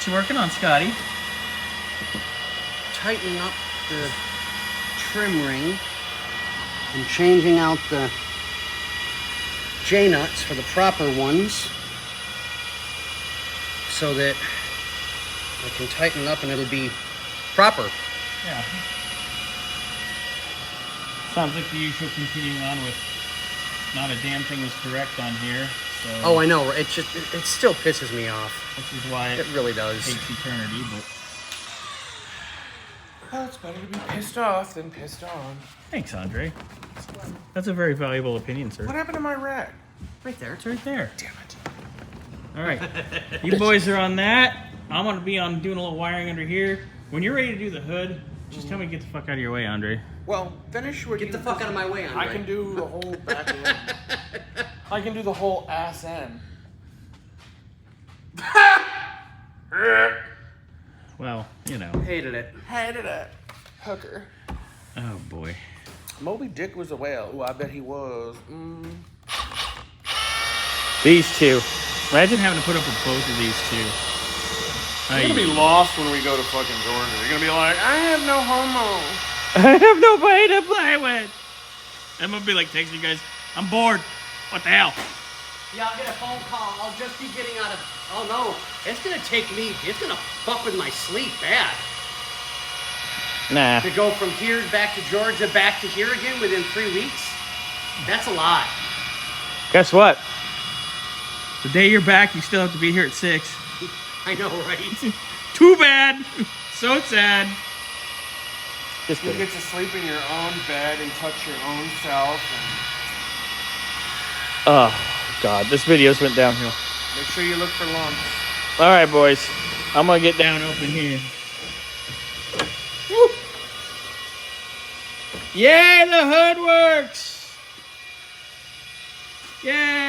What you working on, Scotty? Tightening up the trim ring and changing out the J-nuts for the proper ones so that I can tighten it up and it'll be proper. Yeah. Sounds like the usual continuing on with not a damn thing was correct on here. So Oh, I know. It still pisses me off. This is why It really does. takes eternity, but Well, it's better to be pissed off than pissed on. thanks, Andre. That's a very valuable opinion, sir. What happened to my rag? Right there. It's right there. Damn it. All right. You boys are on that. I'm going to be on doing a little wiring under here. When you're ready to do the hood, just tell me to get the fuck out of your way, Andre. Well, finish what Get you... the fuck out of my way, Andre. I can do the whole back end. I can do the whole ass end. Well, you know. Hated it. Hated it. Hooker. Oh, boy. Moby Dick was a whale. Ooh, I bet he was. These two. Imagine having to put up with both of these two. You're gonna be lost when we go to fucking Georgia. You're gonna be like, I have no homo. I have nobody to play with. I'm gonna be like texting you guys, I'm bored. What the hell? Yeah, I'll get a phone call. I'll just be getting out of... Oh, no. It's going to take me... It's going to fuck with my sleep bad. Nah. To go from here back to Georgia, back to here again within 3 weeks? That's a lot. Guess what? The day you're back, you still have to be here at 6. I know, right? Too bad. So sad. Just You kidding. get to sleep in your own bed and touch your own self. And Oh, God. This video's went downhill. make sure you look for lumps. All right, boys. I'm going to get down open here. Woo. Yay, the hood works. Yay.